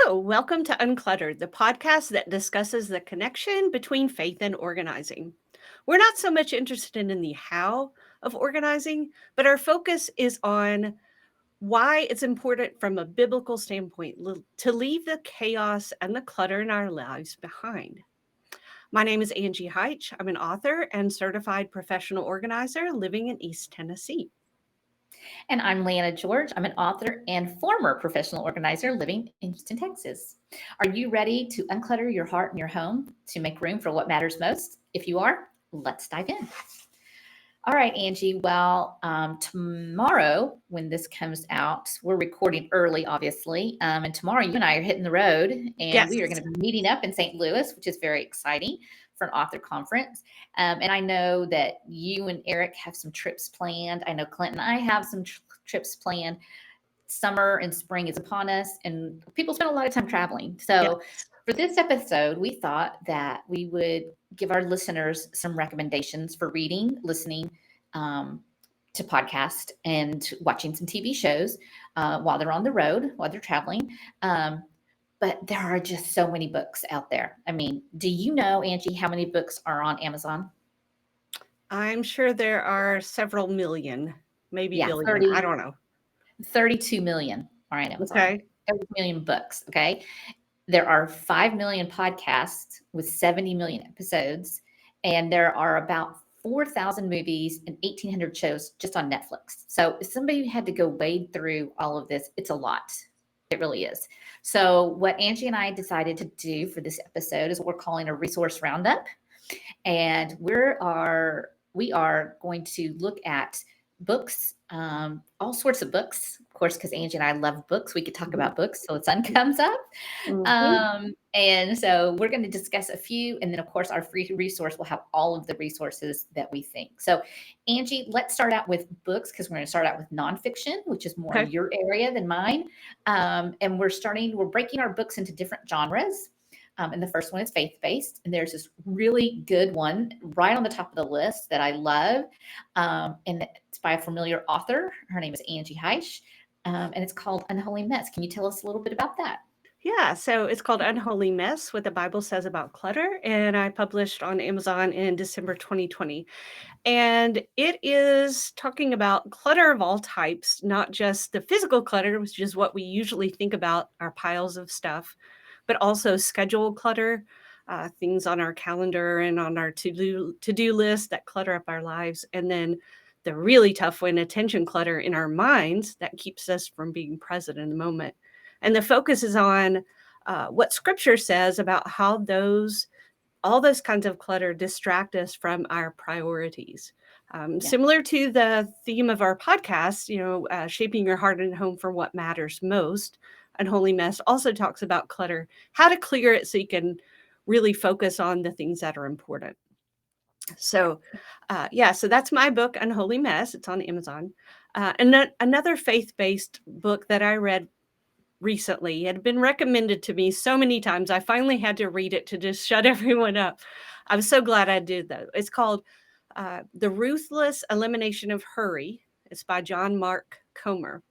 Hello, welcome to Uncluttered, the podcast that discusses the connection between faith and organizing. We're not so much interested in the how of organizing, but our focus is on why it's important from a biblical standpoint to leave the chaos and the clutter in our lives behind. My name is Angie Heitch. I'm an author and certified professional organizer living in East Tennessee. And I'm Liana George. I'm an author and former professional organizer living in Houston, Texas. Are you ready to unclutter your heart and your home to make room for what matters most? If you are, let's dive in. All right, Angie. Well, tomorrow, when this comes out, we're recording early, obviously. And tomorrow, you and I are hitting the road, and Yes. we are going to be meeting up in St. Louis, which is very exciting for an author conference. And I know that you and Eric have some trips planned. I know Clint and I have some trips planned. Summer and spring is upon us, and people spend a lot of time traveling. So, Yes. for this episode, we thought that we would give our listeners some recommendations for reading, listening to podcasts, and watching some TV shows while they're on the road, while they're traveling. But there are just so many books out there. I mean, do you know, Angie, how many books are on Amazon? I'm sure there are several million, maybe Yeah, billion. I don't know. 32 million are on Amazon. Okay. 30 million books. Okay. There are 5 million podcasts with 70 million episodes, and there are about 4,000 movies and 1,800 shows just on Netflix. So if somebody had to go wade through all of this, it's a lot. It really is. So what Angie and I decided to do for this episode is what we're calling a resource roundup. And we are going to look at books, all sorts of books, of course, because Angie and I love books. We could talk about books till the sun comes up. Mhm. And so we're going to discuss a few, and then of course our free resource will have all of the resources that we think. So, Angie, let's start out with books because we're going to start out with nonfiction, which is more Okay. your area than mine. And we're breaking our books into different genres. And the first one is faith based. And there's this really good one right on the top of the list that I love. And it's by a familiar author. Her name is Angie Heitch. And it's called Unholy Mess. Can you tell us a little bit about that? Yeah, so it's called Unholy Mess, What the Bible Says About Clutter, and I published on Amazon in December 2020. And it is talking about clutter of all types, not just the physical clutter, which is what we usually think about, our piles of stuff, but also schedule clutter, things on our calendar and on our to-do list that clutter up our lives, and then the really tough one, attention clutter in our minds that keeps us from being present in the moment. And the focus is on what Scripture says about how all those kinds of clutter distract us from our priorities. Yeah. Similar to the theme of our podcast, shaping your heart and home for what matters most. Unholy Mess also talks about clutter, how to clear it so you can really focus on the things that are important. So, so that's my book, Unholy Mess. It's on Amazon. And then another faith-based book that I read recently. It had been recommended to me so many times. I finally had to read it to just shut everyone up. I'm so glad I did, though. It's called The Ruthless Elimination of Hurry. It's by John Mark Comer.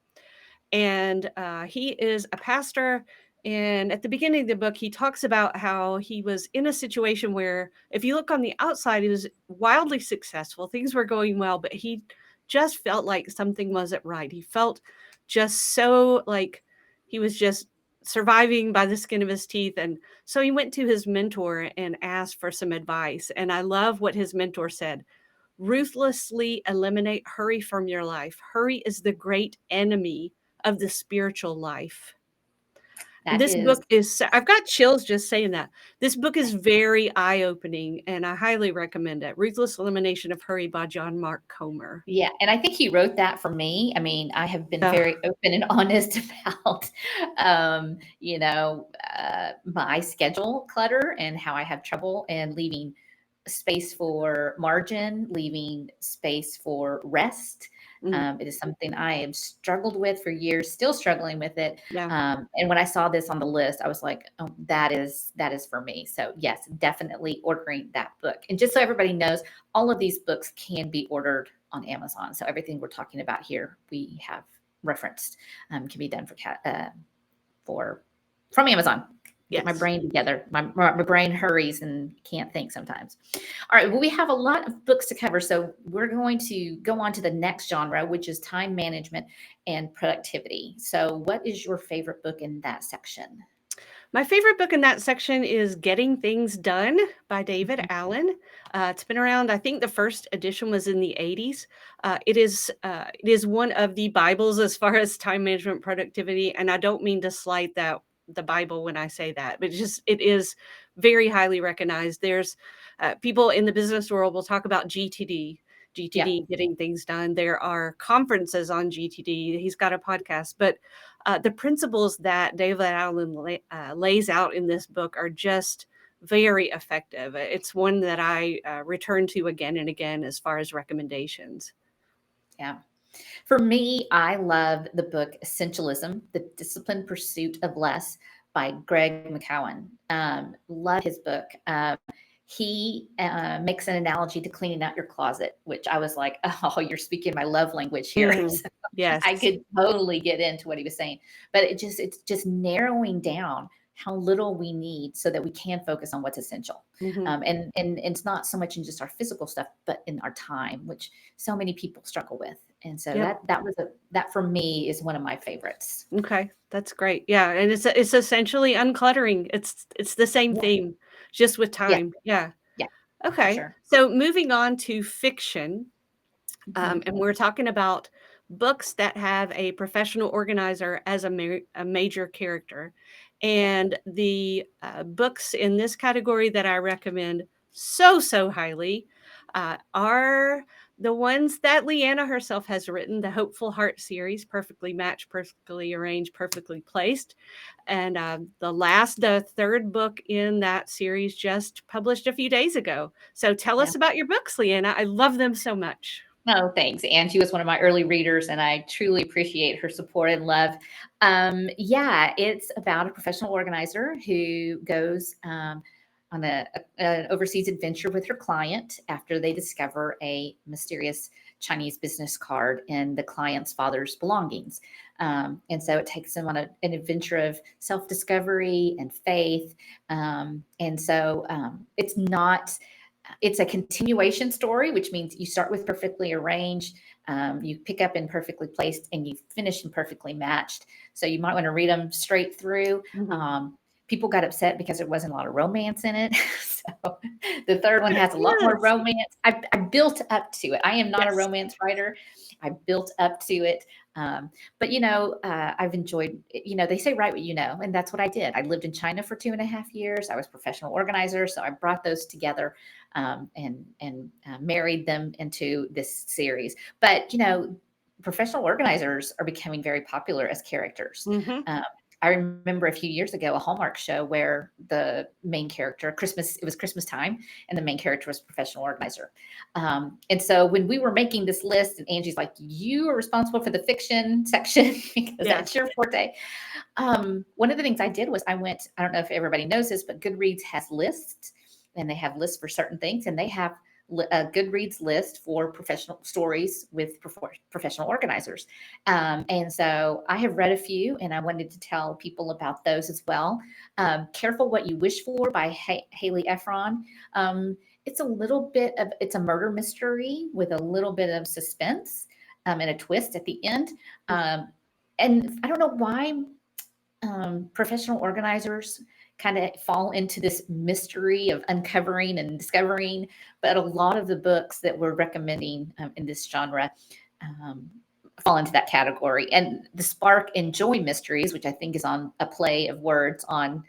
And he is a pastor. And at the beginning of the book, he talks about how he was in a situation where, if you look on the outside, he was wildly successful. Things were going well, but he just felt like something wasn't right. He felt just so like he was just surviving by the skin of his teeth. And so he went to his mentor and asked for some advice. And I love what his mentor said: ruthlessly eliminate hurry from your life. Hurry is the great enemy of the spiritual life. And That this is book is, I've got chills just saying that. This book is very eye opening, and I highly recommend it. Ruthless Elimination of Hurry by John Mark Comer. Yeah, and I think he wrote that for me. I mean, I have been Ugh. very open and honest about, my schedule clutter and how I have trouble and leaving space for margin, leaving space for rest. Mm, It is something I have struggled with for years, still struggling with it. yeah. And when I saw this on the list, I was like, "Oh, that is for me." So yes, definitely ordering that book. And just so everybody knows, all of these books can be ordered on Amazon. So everything we're talking about here, we have referenced, can be done for from Amazon. Get my Yes. brain together. My brain hurries and can't think sometimes. All right. Well, we have a lot of books to cover. So we're going to go on to the next genre, which is time management and productivity. So, what is your favorite book in that section? My favorite book in that section is Getting Things Done by David Mhm. Allen. It's been around, I think the first edition was in the 80s. It is one of the Bibles as far as time management productivity. And I don't mean to slight the Bible when I say that, but it is very highly recognized. There's people in the business world will talk about GTD. Yeah. GTD, getting things done. There are conferences on GTD. He's got a podcast, but the principles that David Allen lays out in this book are just very effective. It's one that I return to again and again as far as recommendations. Yeah. For me, I love the book Essentialism, The Disciplined Pursuit of Less by Greg McCowan. Love his book. He makes an analogy to cleaning out your closet, which I was like, oh, you're speaking my love language here. Mm, So I yes. could totally get into what he was saying. But it's just narrowing down how little we need so that we can focus on what's essential. Hmm. And it's not so much in just our physical stuff, but in our time, which so many people struggle with. And so Yep. that for me is one of my favorites. Okay, that's great. Yeah, and it's essentially uncluttering. It's the same Yeah, theme, just with yeah, time. Yeah. yeah, for Okay. sure. So moving on to fiction. Mhm. And we're talking about books that have a professional organizer as a major character. Yeah, And the books in this category that I recommend so highly are the ones that Leanna herself has written, the Hopeful Heart series, Perfectly Matched, Perfectly Arranged, Perfectly Placed. And the third book in that series just published a few days ago. So tell yeah. us about your books, Leanna. I love them so much. Oh, thanks. Angie was one of my early readers, and I truly appreciate her support and love. Yeah, it's about a professional organizer who goes on an overseas adventure with her client after they discover a mysterious Chinese business card in the client's father's belongings. And so it takes them on an adventure of self discovery and faith. It's not it's a continuation story, which means you start with perfectly arranged, you pick up in perfectly placed, and you finish in perfectly matched. So you might want to read them straight through. Mhm. People got upset because there wasn't a lot of romance in it. So the third one has a lot more Yes. romance. I built up to it. I am not a Yes. romance writer. I built up to it. But I've enjoyed. They say write what you know, and that's what I did. I lived in China for 2.5 years. I was a professional organizer, so I brought those together and married them into this series. But professional organizers are becoming very popular as characters. Mhm. Um, I remember a few years ago a Hallmark show where the main character, it was Christmas time, and the main character was professional organizer. And so when we were making this list, and Angie's like, "You are responsible for the fiction section because Yeah. that's your forte." One of the things I did was I don't know if everybody knows this, but Goodreads has lists, and they have lists for certain things, and they have a Goodreads list for professional stories with professional organizers. And so I have read a few, and I wanted to tell people about those as well. Careful What You Wish For by Haley Efron. It's a murder mystery with a little bit of suspense and a twist at the end. Um, and I don't know why professional organizers kind of fall into this mystery of uncovering and discovering, but a lot of the books that we're recommending in this genre um, fall into that category. And the Spark and Joy Mysteries, which I think is on a play of words on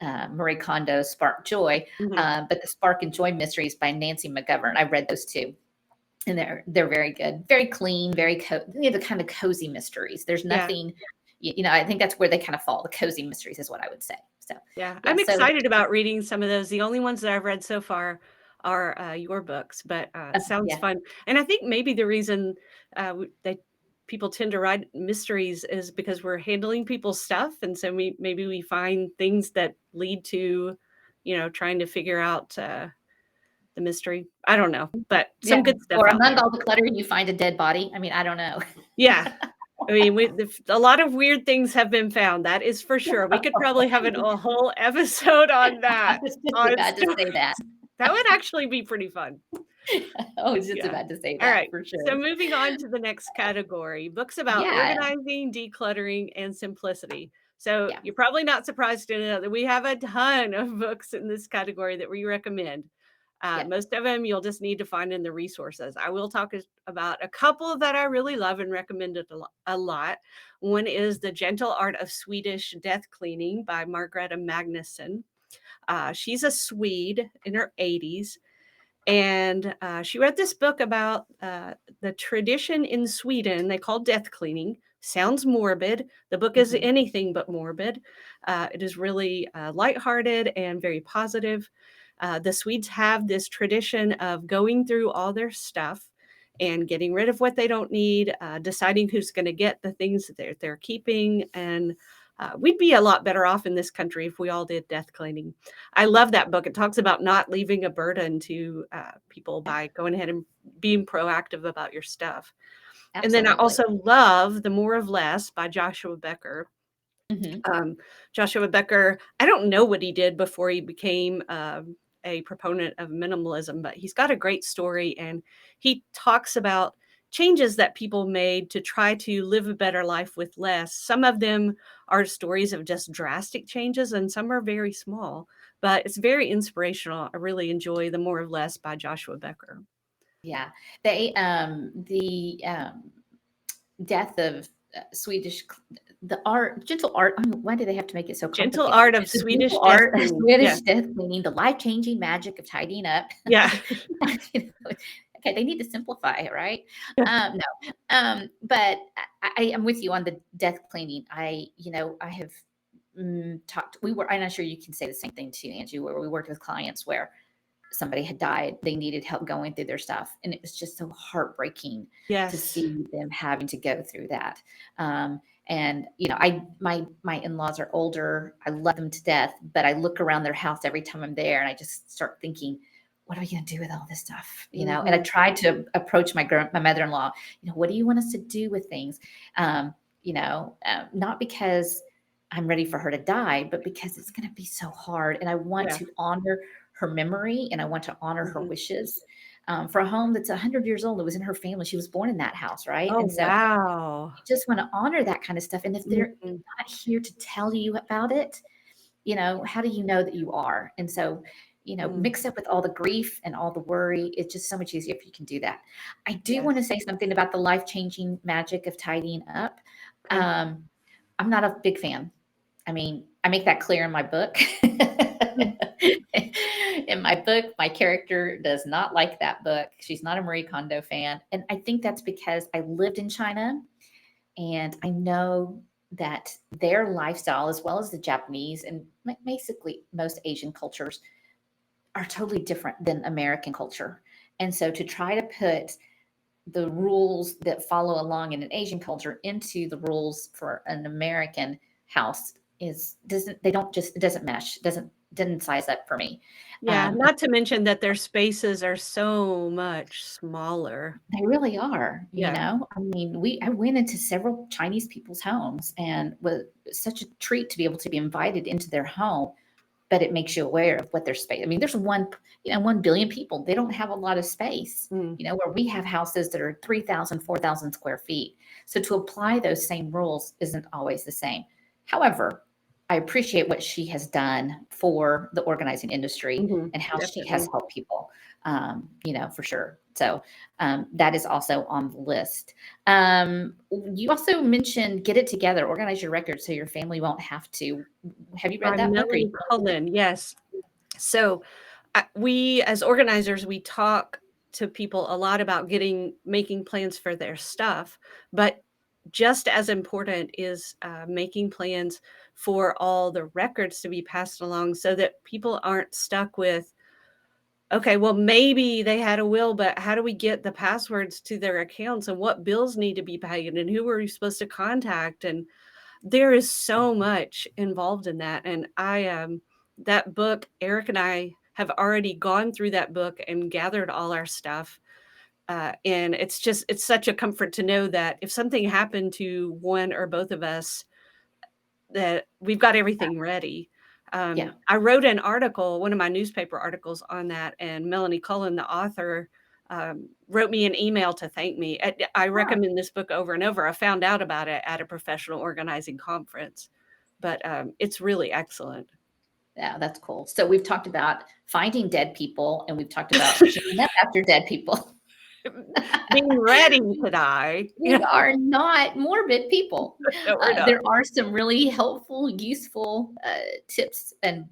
Marie Kondo's Spark Joy, Mhm. but the Spark and Joy Mysteries by Nancy McGovern. I read those too, and they're very good, very clean, the kind of cozy mysteries. There's Yeah. nothing, I think that's where they kind of fall. The cozy mysteries is what I would say. So Yeah. yeah, I'm so excited about reading some of those. The only ones that I've read so far are your books, but it sounds yeah, fun. And I think maybe the reason that people tend to write mysteries is because we're handling people's stuff, and so maybe we find things that lead to, trying to figure out the mystery. I don't know, but yeah. some good stuff Or out among there. all the clutter, you find a dead body. I mean, I don't know. Yeah. I mean, a lot of weird things have been found. That is for sure. We could probably have a whole episode on I that. was just On about to say that. stories. That would actually be pretty fun. I was just Yeah. about to say All that right. for So sure. moving on to the next category, books about Yeah. organizing, decluttering, and simplicity. So Yeah. you're probably not surprised to know that we have a ton of books in this category that we recommend. Yep. Most of them you'll just need to find in the resources. I will talk about a couple that I really love and recommend it a lot. One is The Gentle Art of Swedish Death Cleaning by Margareta Magnusson. She's a Swede in her 80s, and she wrote this book about the tradition in Sweden they call death cleaning. Sounds morbid. The book is Mhm. anything but morbid. It is really lighthearted and very positive. The Swedes have this tradition of going through all their stuff and getting rid of what they don't need, deciding who's going to get the things that they're keeping. And we'd be a lot better off in this country if we all did death cleaning. I Yeah. love that book. It talks about not leaving a burden to people Yeah. by going ahead and being proactive about your stuff. And then I Absolutely. also love The More of Less by Joshua Becker. Mhm. Um, Joshua Becker, I don't know what he did before he became a proponent of minimalism, but he's got a great story, and he talks about changes that people made to try to live a better life with less. Some of them are stories of just drastic changes, and some are very small, but it's very inspirational. I really enjoy The More of Less by Joshua Becker. Yeah. The death of Swedish, the art, gentle art. I mean, why do they have to make it so Gentle complicated? Art of The gentle Swedish Death art of Cleaning. Yeah. Swedish death cleaning, the life changing magic of tidying up. Yeah. Okay, they need to simplify it, right? No, but I am with you on the death cleaning. I have talked. I'm not sure you can say the same thing too, Angie, where we worked with clients where somebody had died, they needed help going through their stuff, and it was just so heartbreaking to Yes. see them having to go through that. And my in-laws are older. I love them to death, but I look around their house every time I'm there, and I just start thinking, what are we going to do with all this stuff? And I Mhm. tried to approach my mother-in-law. What do you want us to do with things? Not because I'm ready for her to die, but because it's going to be so hard, and I want Yeah. to honor her memory, and I want to honor her Mhm. wishes. For a home that's 100 years old, it was in her family. She was born in that house, right? Oh, And so wow. you just want to honor that kind of stuff. And if they're Mhm. not here to tell you about it, how do you know that you are? And so, Mm. mixed up with all the grief and all the worry, it's just so much easier if you can do that. I do want to Yes. say something about the life changing magic of tidying up. Okay. Um, I'm not a big fan. I mean, I make that clear in my book. Mm. In my book, my character does not like that book. She's not a Marie Kondo fan. And I think that's because I lived in China and I know that their lifestyle, as well as the Japanese and basically most Asian cultures, are totally different than American culture. And so to try to put the rules that follow along in an Asian culture into the rules for an American house is doesn't they don't just it doesn't mesh, didn't size up for me. Yeah, And not to mention that their spaces are so much smaller. they really are, Yeah. I mean, I went into several Chinese people's homes and was such a treat to be able to be invited into their home, but it makes you aware of what their space. I mean, there's 1 billion people. They don't have a lot of space, Mm. where we have houses that are 3,000, 4,000 square feet. So to apply those same rules isn't always the same. However, I appreciate what she has done for the organizing industry Mhm. and how she has Definitely. helped people, for sure. So that is also on the list. You also mentioned Get It Together, Organize Your Records so your family won't have to. Have you read By that book? Or you Melanie Cullen, yes. So, we as organizers, we talk to people a lot about making plans for their stuff, but just as important is making plans for all the records to be passed along so that people aren't stuck with, okay, well, maybe they had a will, but how do we get the passwords to their accounts and what bills need to be paid and who are we supposed to contact? And there is so much involved in that. And that book, Eric and I have already gone through that book and gathered all our stuff. And it's such a comfort to know that if something happened to one or both of us, that we've got everything ready. Yeah. I wrote an article, one of my newspaper articles on that, and Melanie Cullen, the author, wrote me an email to thank me. I Ah, recommend this book over and over. I found out about it at a professional organizing conference, but it's really excellent. yeah, that's cool. So we've talked about finding dead people, and we've talked about cleaning up after dead people. Being ready to die. We are not morbid people. No, we're not. There are some really helpful, useful tips and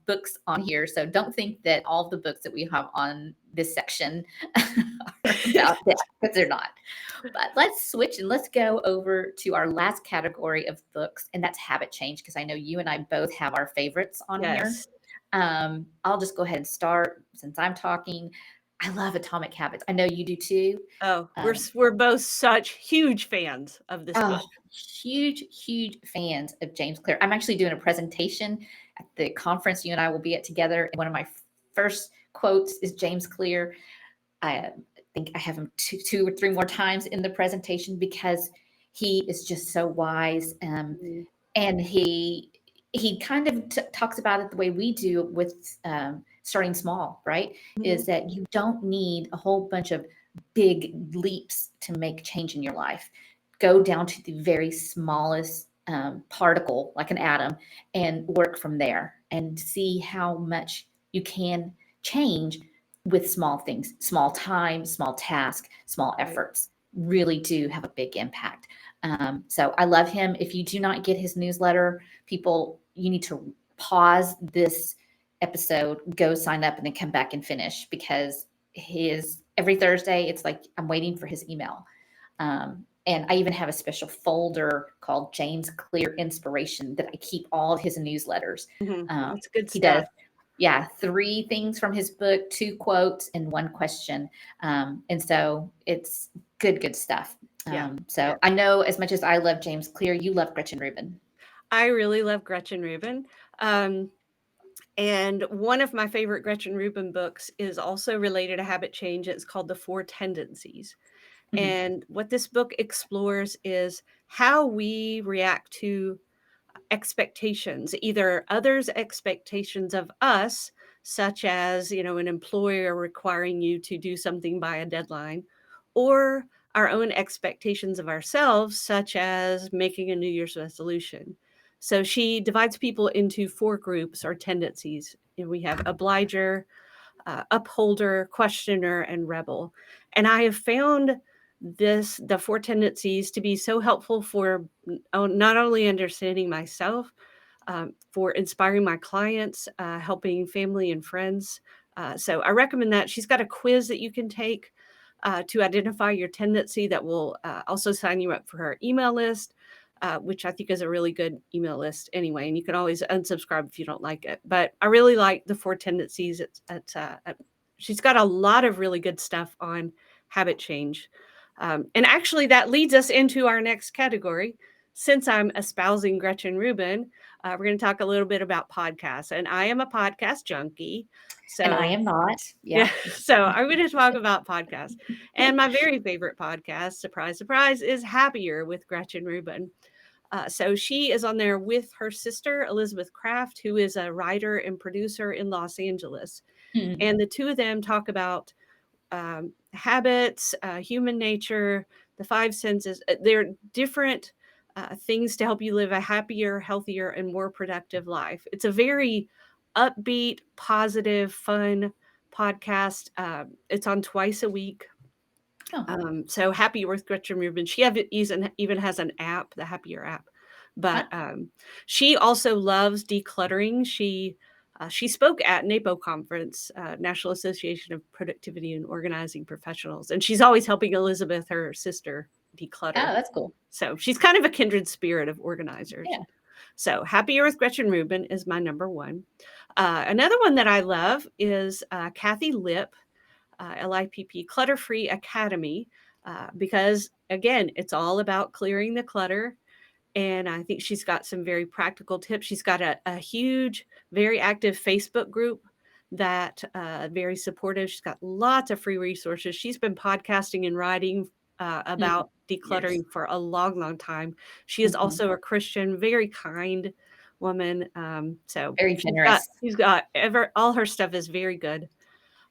books on here. So don't think that all the books that we have on this section are about that, because they're not. But let's switch and let's go over to our last category of books, and that's habit change, because I know you and I both have our favorites on here. Yes. I'll just go ahead and start since I'm talking. I love Atomic Habits. I know you do too. Oh, Um, we're both such huge fans of this Oh, book. huge, huge fans of James Clear. I'm actually doing a presentation at the conference you and I will be at together. And one of my first quotes is James Clear. I think I have him two or three more times in the presentation, because he is just so wise. Mhm. And he kind of talks about it the way we do with starting small, right? Mhm. Is that you don't need a whole bunch of big leaps to make change in your life. Go down to the very smallest particle, like an atom, and work from there and see how much you can change with small things, small time, small task, small Right. efforts really do have a big impact. So I love him. If you do not get his newsletter, people, you need to pause this episode, go sign up, and then come back and finish, because his every Thursday, it's like I'm waiting for his email. And I even have a special folder called James Clear Inspiration that I keep all of his newsletters. Mhm. Um, That's good he does, stuff. yeah, 3 things from his book, 2 quotes, and 1 question. And so it's good stuff. Yeah. So I know, as much as I love James Clear, you love Gretchen Rubin. I really love Gretchen Rubin. Um, and one of my favorite Gretchen Rubin books is also related to habit change. It's called The Four Tendencies. Mhm. And what this book explores is how we react to expectations, either others' expectations of us, such as, an employer requiring you to do something by a deadline, or our own expectations of ourselves, such as making a New Year's resolution. So she divides people into 4 groups or tendencies. We have obliger, upholder, questioner, and rebel. And I have found the 4 tendencies to be so helpful for not only understanding myself, for inspiring my clients, helping family and friends. So I recommend that. She's got a quiz that you can take to identify your tendency that will also sign you up for her email list, which I think is a really good email list anyway. And you can always unsubscribe if you don't like it. But I really like the 4 tendencies. She's got a lot of really good stuff on habit change. And actually, that leads us into our next category. Since I'm espousing Gretchen Rubin, we're going to talk a little bit about podcasts. And I am a podcast junkie. And I So, am not. yeah, Yeah. so I'm going to talk about podcasts. And my very favorite podcast, surprise, surprise, is Happier with Gretchen Rubin. So she is on there with her sister, Elizabeth Kraft, who is a writer and producer in Los Angeles. Mhm. And the two of them talk about habits, human nature, the 5 senses. They're different things to help you live a happier, healthier, and more productive life. It's a very upbeat, positive, fun podcast. It's on twice a week. Oh, So Happy with Gretchen Rubin. She even has an app, the Happier app. But ah, she also loves decluttering. She spoke at NAPO conference, National Association of Productivity and Organizing Professionals, and she's always helping Elizabeth, her sister, declutter. that's cool. So she's kind of a kindred spirit of organizers. Yeah. So Happier with Gretchen Rubin is my number one. Another one that I love is Kathy Lipp, LIPP, Clutter Free Academy, because again, it's all about clearing the clutter. And I think she's got some very practical tips. She's got a huge, very active Facebook group that very supportive. She's got lots of free resources. She's been podcasting and writing Mm, about years. decluttering for a long, long time. She is Mhm. also a Christian, very kind woman. So Very generous. she's got all her stuff is very good.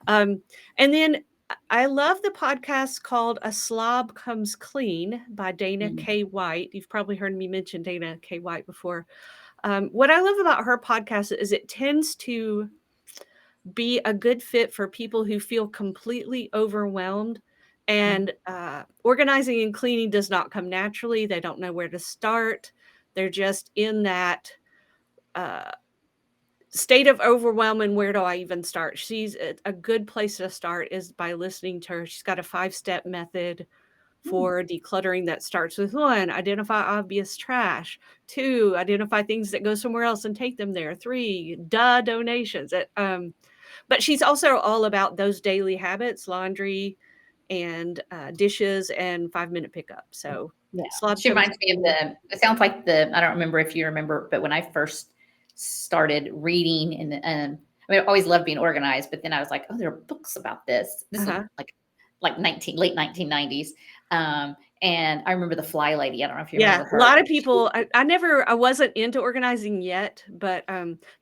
Um, and then I love the podcast called A Slob Comes Clean by Dana Mm, K. White. You've probably heard me mention Dana K. White before. What I love about her podcast is it tends to be a good fit for people who feel completely overwhelmed. mm. And organizing and cleaning does not come naturally. They don't know where to start. They're just in that uh, state of overwhelm. And where do I even start? She's a good place to start is by listening to her. She's got a 5-step method Mm. for decluttering that starts with 1, identify obvious trash. 2, identify things that go somewhere else and take them there. 3, donations. But she's also all about those daily habits, laundry and dishes and 5-minute pickup. So Yeah. slob She comes reminds me of clean. it sounds like I don't remember if you remember, but when I first started reading I mean, I always loved being organized, but then I was like, oh, there are books about this. This was Uh-huh. like late 1990s. And I remember the Fly Lady. I don't know if you Yeah, remember a her. lot of people I wasn't into organizing yet, but,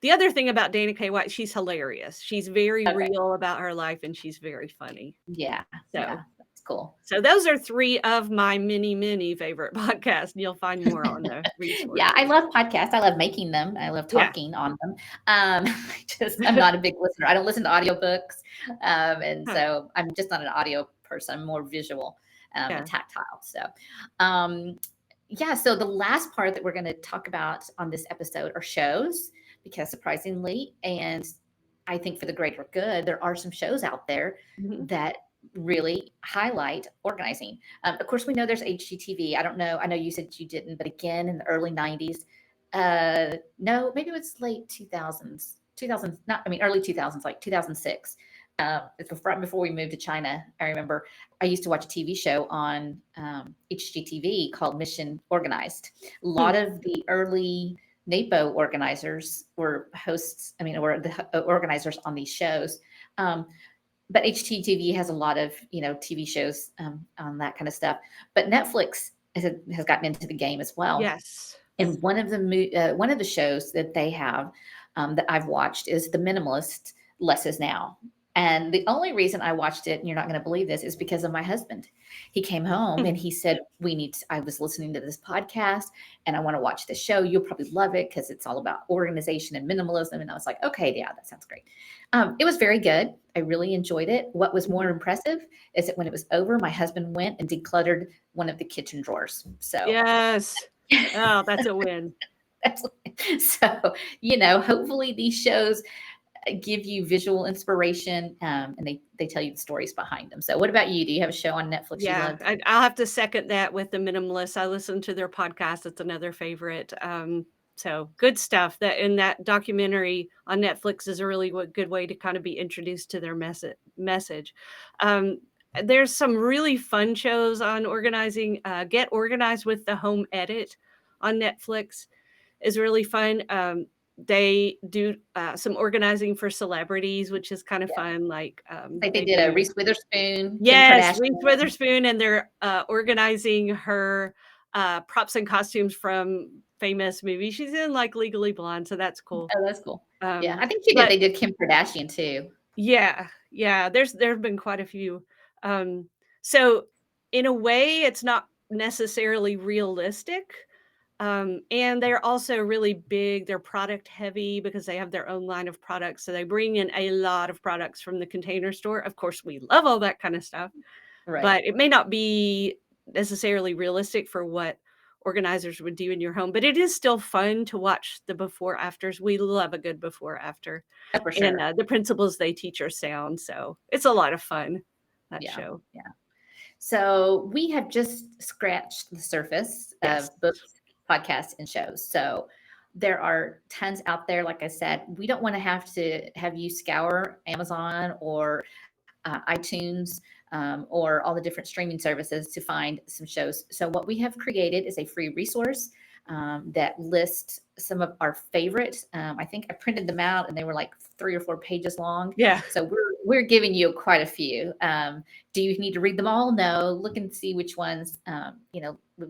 the other thing about Dana K. White, she's hilarious. She's very Okay. real about her life, and she's very funny. Yeah. Yeah. So That's cool. so those are 3 of my many, many favorite podcasts, and you'll find more on the Yeah, I resources. love podcasts. I love making them. I love Yeah. talking on them. I'm not a big listener. I don't listen to audiobooks. And Huh, so I'm just not an audio person. I'm more visual and yeah. tactile. So, um, yeah. So the last part that we're going to talk about on this episode are shows, because surprisingly, and I think for the greater good, there are some shows out there Mhm. that really highlight organizing. Of course, we know there's HGTV. I don't know. I know you said you didn't, but again, in the early 90s, no, maybe it was late 2000s, 2000s, not, I mean, early 2000s, like 2006. It's right before we moved to China. I remember I used to watch a TV show on HGTV called Mission Organized. A Hmm. lot of the early NAPO organizers were hosts, I mean, were the organizers on these shows. Um, but HGTV has a lot of TV shows on that kind of stuff. But Netflix has gotten into the game as well. Yes. And one of the shows that they have that I've watched is The Minimalist, Less Is Now. And the only reason I watched it, and you're not going to believe this, is because of my husband. He came home Hmm. and he said, I was listening to this podcast and I want to watch the show. You'll probably love it because it's all about organization and minimalism. And I was like, okay, yeah, that sounds great. It was very good. I really enjoyed it. What was more Mhm. impressive is that when it was over, my husband went and decluttered one of the kitchen drawers. So Yes. Oh, that's a win. that's so, hopefully these shows give you visual inspiration, and they tell you the stories behind them. So what about you? Do you have a show on Netflix you Yeah, loved? I'll have to second that with the minimalist. I listen to their podcast. It's another favorite. So good stuff. That in that documentary on Netflix is a really good way to kind of be introduced to their message. Um, there's some really fun shows on organizing. Get Organized with the Home Edit on Netflix is really fun. They do some organizing for celebrities, which is kind of Yeah. fun. Like Like they they did a do. Reese Witherspoon, Kim Yes, Kardashian. Reese Witherspoon, and they're, organizing her, props and costumes from famous movies. She's in, like, Legally Blonde, so that's cool. Oh, that's cool. Yeah, Um, I think she did. but They did Kim Kardashian too. yeah, yeah, there have been quite a few. Um, so in a way, it's not necessarily realistic, and they're also really big. They're product heavy because they have their own line of products, so they bring in a lot of products from the Container Store. Of course, we love all that kinda stuff. Right. But it may not be necessarily realistic for what organizers would do in your home, but it is still fun to watch the before afters. We love a good before after, Oh, for and, sure. the principles they teach are sound, so it's a lot of fun, that Yeah. show. Yeah. So we have just scratched the surface Yes. of books, podcasts, and shows. So there are tons out there. Like I said, we don't want to have you scour Amazon or iTunes, or all the different streaming services to find some shows. So what we have created is a free resource. that list some of our favorite. I think I printed them out, and they were like 3 or 4 pages long. Yeah. So we're giving you quite a few. Do you need to read them all? No. Look and see which ones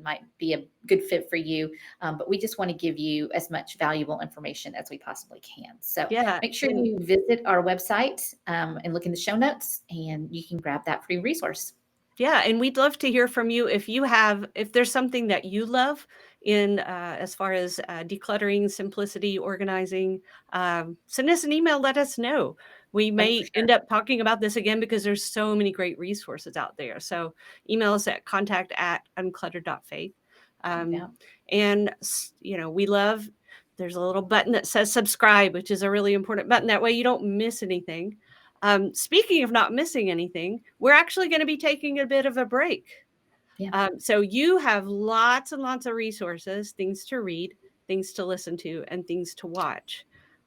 might be a good fit for you. But we just want to give you as much valuable information as we possibly can. So Yeah. make sure And you visit our website and look in the show notes, and you can grab that free resource. yeah, and we'd love to hear from you if there's something that you love in as far as decluttering, simplicity, organizing. Send us an email. Let us know. We Oh, for may sure. end up talking about this again because there's so many great resources out there. So email us at contact@uncluttered.faith. Um, Yeah. and we love. There's a little button that says subscribe, which is a really important button. That way you don't miss anything. Speaking of not missing anything, we're actually going to be taking a bit of a break. Yeah. So you have lots and lots of resources, things to read, things to listen to, and things to watch.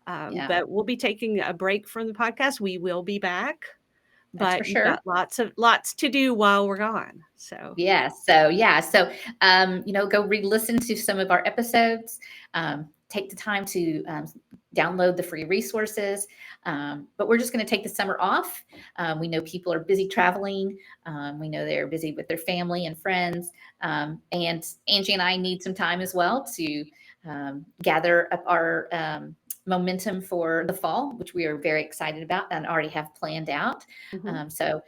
Yeah. But we'll be taking a break from the podcast. We will be back, That's for but you've sure. got lots to do while we're gone. So Yeah. So go re-listen to some of our episodes. Take the time to download the free resources. But we're just going to take the summer off. We know people are busy traveling. We know they're busy with their family and friends. And Angie and I need some time as well to gather up our momentum for the fall, which we are very excited about and already have planned out. mhm.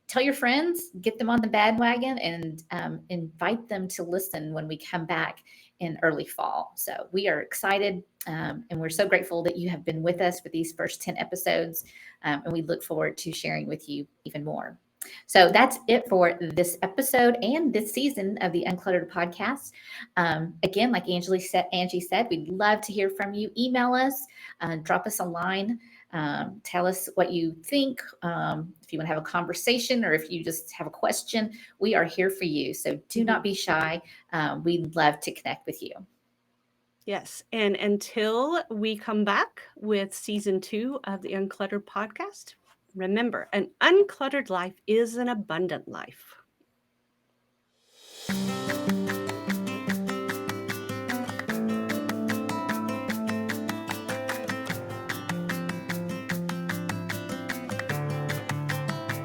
Tell your friends, get them on the bandwagon, and invite them to listen when we come back in early fall. So we are excited, and we're so grateful that you have been with us for these first 10 episodes, and we look forward to sharing with you even more. So that's it for this episode and this season of the Uncluttered podcast. Again, like Angie said, we'd love to hear from you. Email us, drop us a line. Tell us what you think. If you want to have a conversation or if you just have a question, we are here for you. So do not be shy. We'd love to connect with you. Yes. And until we come back with season 2 of the Uncluttered podcast, remember, an uncluttered life is an abundant life.